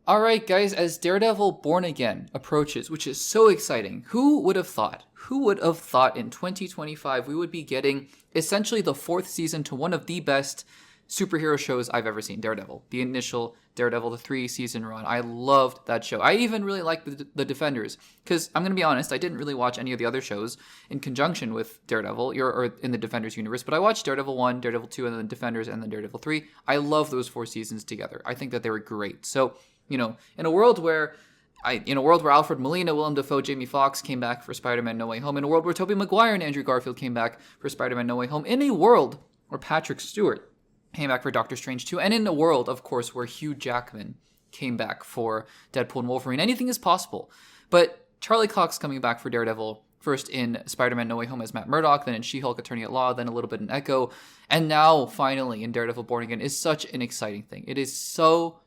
All right, guys, as Daredevil Born Again approaches, which is so exciting, who would have thought? Who would have thought in 2025 we would be getting essentially the fourth season to one of the best superhero shows I've ever seen, Daredevil. The initial Daredevil, the 3-season run. I loved that show. I even really liked the Defenders, because I'm going to be honest, I didn't really watch any of the other shows in conjunction with Daredevil, or in the Defenders universe, but I watched Daredevil 1, Daredevil 2, and then Defenders, and then Daredevil 3. I love those 4 seasons together. I think that they were great. So, in a world where Alfred Molina, Willem Dafoe, Jamie Foxx came back for Spider-Man No Way Home, in a world where Tobey Maguire and Andrew Garfield came back for Spider-Man No Way Home, in a world where Patrick Stewart came back for Doctor Strange 2, and in a world, of course, where Hugh Jackman came back for Deadpool and Wolverine, anything is possible. But Charlie Cox coming back for Daredevil, first in Spider-Man No Way Home as Matt Murdock, then in She-Hulk Attorney at Law, then a little bit in Echo, and now finally in Daredevil Born Again is such an exciting thing. It is so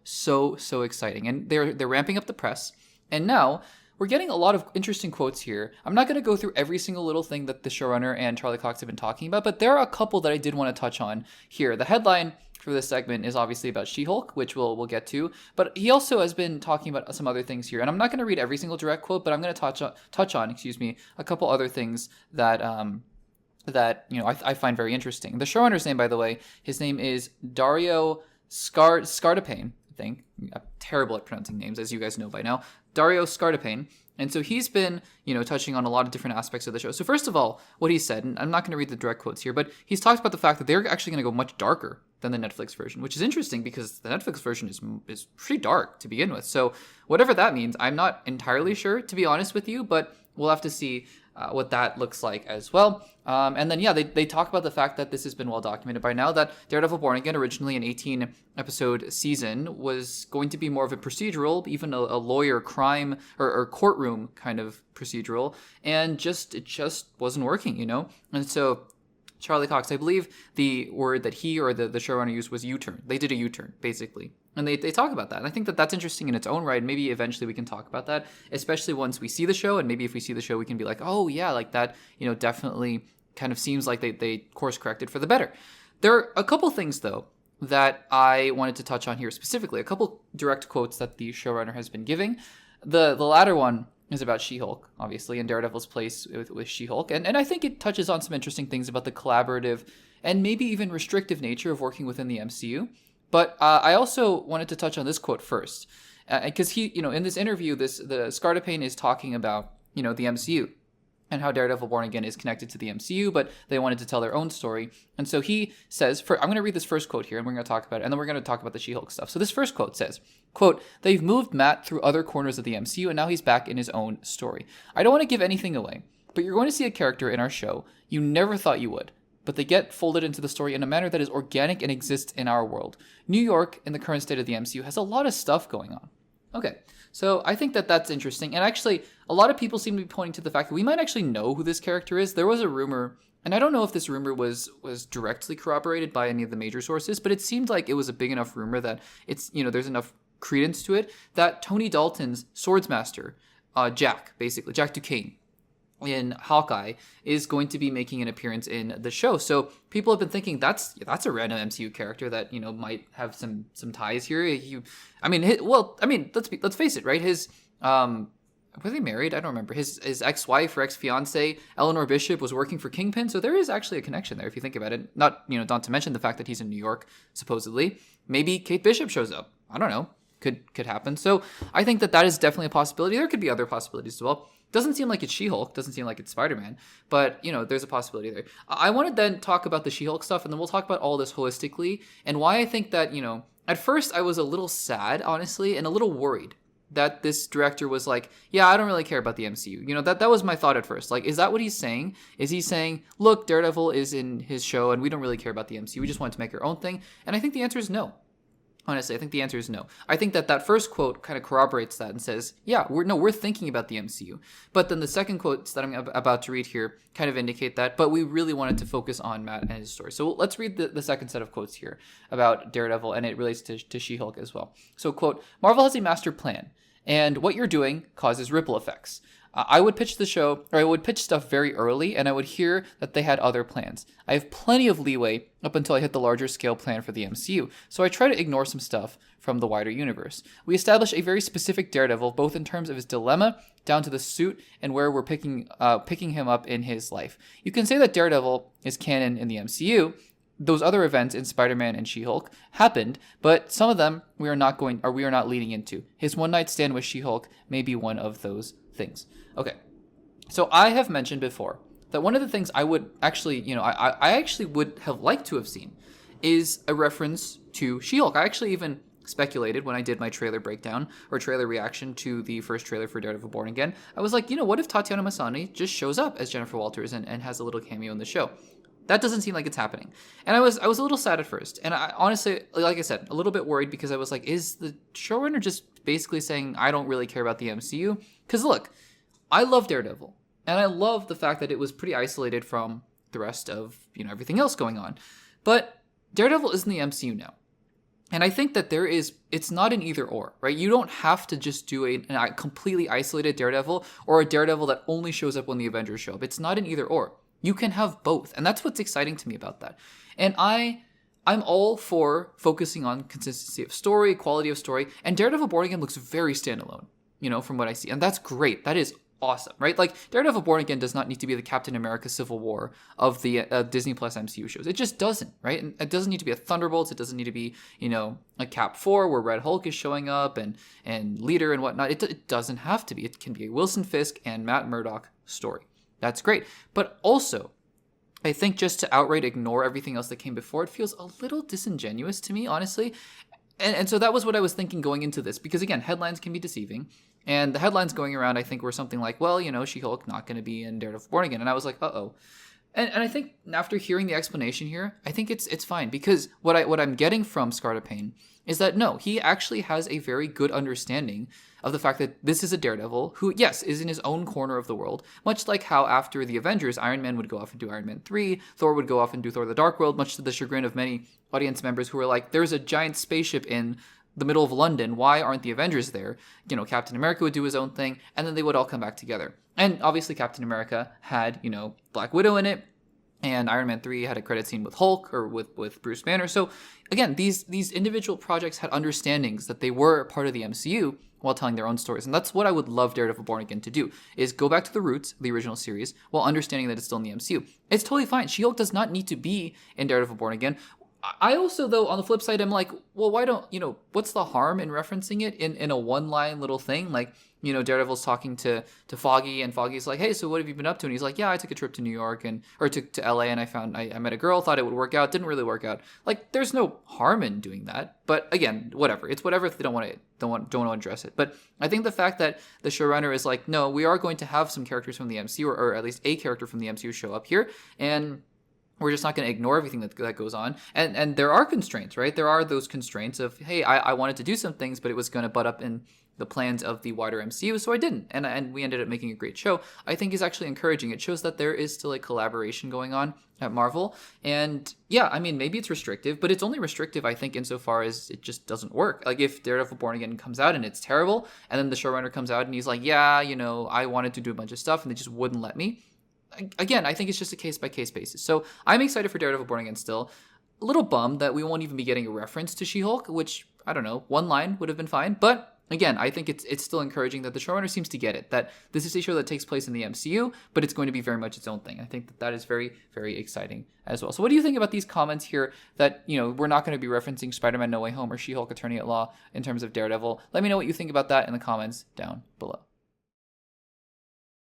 exciting. And they're ramping up the press. And now we're getting a lot of interesting quotes here. I'm not going to go through every single little thing that the showrunner and Charlie Cox have been talking about, but there are a couple that I did want to touch on here. The headline for this segment is obviously about She-Hulk, which we'll get to, but he also has been talking about some other things here. And I'm not going to read every single direct quote, but I'm going to touch on a couple other things that I find very interesting. The showrunner's name, by the way, his name is Dario Scardapane. I think I'm terrible at pronouncing names, as you guys know by now. Dario Scardapane. And so he's been, touching on a lot of different aspects of the show. So first of all, what he said, and I'm not going to read the direct quotes here, but he's talked about the fact that they're actually going to go much darker than the Netflix version, which is interesting because the Netflix version is pretty dark to begin with. So whatever that means, I'm not entirely sure, to be honest with you, but we'll have to see what that looks like as well. And then, they talk about the fact that this has been well documented by now, that Daredevil Born Again, originally an 18-episode season, was going to be more of a procedural, even a lawyer crime or courtroom kind of procedural, and it just wasn't working, And so Charlie Cox, I believe the word that he or the showrunner used was U-turn. They did a U-turn, basically. And they talk about that. And I think that that's interesting in its own right. Maybe eventually we can talk about that, especially once we see the show. And maybe if we see the show, we can be like, oh, yeah, like that, definitely kind of seems like they course corrected for the better. There are a couple things, though, that I wanted to touch on here specifically. A couple direct quotes that the showrunner has been giving. The latter one is about She-Hulk, obviously, and Daredevil's place with She-Hulk. And I think it touches on some interesting things about the collaborative and maybe even restrictive nature of working within the MCU. But I also wanted to touch on this quote first, because he, in this interview, the Scardapane is talking about, the MCU and how Daredevil Born Again is connected to the MCU, but they wanted to tell their own story. And so he says, I'm going to read this first quote here, and we're going to talk about it, and then we're going to talk about the She-Hulk stuff. So this first quote says, quote, "They've moved Matt through other corners of the MCU, and now he's back in his own story. I don't want to give anything away, but you're going to see a character in our show you never thought you would. But they get folded into the story in a manner that is organic and exists in our world. New York, in the current state of the MCU, has a lot of stuff going on." Okay, so I think that that's interesting. And actually, a lot of people seem to be pointing to the fact that we might actually know who this character is. There was a rumor, and I don't know if this rumor was directly corroborated by any of the major sources, but it seemed like it was a big enough rumor that it's, there's enough credence to it, that Tony Dalton's Swordsmaster, Jack Duquesne, in Hawkeye, is going to be making an appearance in the show. So people have been thinking that's a random MCU character that might have some ties here. Let's face it, right? His were they married? I don't remember. His ex-wife or ex-fiance Eleanor Bishop was working for Kingpin, so there is actually a connection there if you think about it. Not to mention the fact that he's in New York supposedly. Maybe Kate Bishop shows up. I don't know. Could happen. So I think that is definitely a possibility. There could be other possibilities as well. Doesn't seem like it's She-Hulk. Doesn't seem like it's Spider-Man. But, there's a possibility there. I want to then talk about the She-Hulk stuff, and then we'll talk about all this holistically, and why I think that, at first I was a little sad, honestly, and a little worried that this director was like, yeah, I don't really care about the MCU. That was my thought at first. Like, is that what he's saying? Is he saying, look, Daredevil is in his show, and we don't really care about the MCU. We just want to make our own thing? And I think the answer is no. Honestly, I think the answer is no. I think that first quote kind of corroborates that and says, yeah, we're thinking about the MCU. But then the second quotes that I'm about to read here kind of indicate that, but we really wanted to focus on Matt and his story. So let's read the second set of quotes here about Daredevil, and it relates to She-Hulk as well. So, quote, "Marvel has a master plan, And what you're doing causes ripple effects. I would pitch the show, or I would pitch stuff very early, and I would hear that they had other plans. I have plenty of leeway up until I hit the larger scale plan for the MCU, so I try to ignore some stuff from the wider universe. We establish a very specific Daredevil, both in terms of his dilemma, down to the suit, and where we're picking him up in his life. You can say that Daredevil is canon in the MCU. Those other events in Spider-Man and She-Hulk happened, but some of them we are not leading into. His one night stand with She-Hulk may be one of those things. Okay, so I have mentioned before that one of the things I would actually, I actually would have liked to have seen is a reference to She-Hulk. I actually even speculated when I did my trailer breakdown or trailer reaction to the first trailer for Daredevil Born Again. I was like, what if Tatiana Maslany just shows up as Jennifer Walters and has a little cameo in the show? That doesn't seem like it's happening. And I was a little sad at first. And I honestly, like I said, a little bit worried because I was like, is the showrunner just basically saying, I don't really care about the MCU? Because look, I love Daredevil. And I love the fact that it was pretty isolated from the rest of, everything else going on. But Daredevil is in the MCU now. And I think that it's not an either or, right? You don't have to just do a completely isolated Daredevil or a Daredevil that only shows up when the Avengers show up. It's not an either or. You can have both. And that's what's exciting to me about that. And I'm all for focusing on consistency of story, quality of story. And Daredevil Born Again looks very standalone, from what I see. And that's great. That is awesome, right? Like, Daredevil Born Again does not need to be the Captain America Civil War of the Disney Plus MCU shows. It just doesn't, right? And it doesn't need to be a Thunderbolts. It doesn't need to be, a Cap 4 where Red Hulk is showing up and Leader and whatnot. It doesn't have to be. It can be a Wilson Fisk and Matt Murdock story. That's great. But also, I think just to outright ignore everything else that came before, it feels a little disingenuous to me, honestly. And so that was what I was thinking going into this. Because again, headlines can be deceiving. And the headlines going around, I think, were something like, well, She-Hulk not going to be in Daredevil Born Again. And I was like, uh-oh. And I think after hearing the explanation here, I think it's fine. Because what I'm getting from Scarlet Pain is that, no, he actually has a very good understanding of the fact that this is a Daredevil who, yes, is in his own corner of the world. Much like how after the Avengers, Iron Man would go off and do Iron Man 3, Thor would go off and do Thor the Dark World, much to the chagrin of many audience members who were like, there's a giant spaceship in the middle of London. Why aren't the Avengers there? Captain America would do his own thing, and then they would all come back together. And obviously Captain America had, Black Widow in it, and Iron Man 3 had a credit scene with Hulk or with Bruce Banner. So again, these individual projects had understandings that they were part of the MCU while telling their own stories. And that's what I would love Daredevil Born Again to do, is go back to the roots of the original series while understanding that it's still in the MCU. It's totally fine. She-Hulk does not need to be in Daredevil Born Again. I also, though, on the flip side, I'm like, well, why don't, what's the harm in referencing it in a one-line little thing? Like, Daredevil's talking to Foggy, and Foggy's like, hey, so what have you been up to? And he's like, yeah, I took a trip to New York or to LA, and I met a girl, thought it would work out, didn't really work out. Like, there's no harm in doing that. But again, whatever. It's whatever if they don't want to address it. But I think the fact that the showrunner is like, no, we are going to have some characters from the MCU, or at least a character from the MCU show up here, and we're just not going to ignore everything that goes on. And there are constraints, right? There are those constraints of, hey, I wanted to do some things, but it was going to butt up in the plans of the wider MCU, so I didn't. And we ended up making a great show. I think is actually encouraging. It shows that there is still a collaboration going on at Marvel. And yeah, I mean, maybe it's restrictive, but it's only restrictive, I think, insofar as it just doesn't work. Like, if Daredevil Born Again comes out and it's terrible, and then the showrunner comes out and he's like, yeah, I wanted to do a bunch of stuff and they just wouldn't let me. Again, I think it's just a case-by-case basis. So I'm excited for Daredevil Born Again still. A little bummed that we won't even be getting a reference to She-Hulk, which, I don't know, one line would have been fine. But again, I think it's still encouraging that the showrunner seems to get it, that this is a show that takes place in the MCU, but it's going to be very much its own thing. I think that is very, very exciting as well. So what do you think about these comments here that, we're not going to be referencing Spider-Man No Way Home or She-Hulk Attorney at Law in terms of Daredevil? Let me know what you think about that in the comments down below.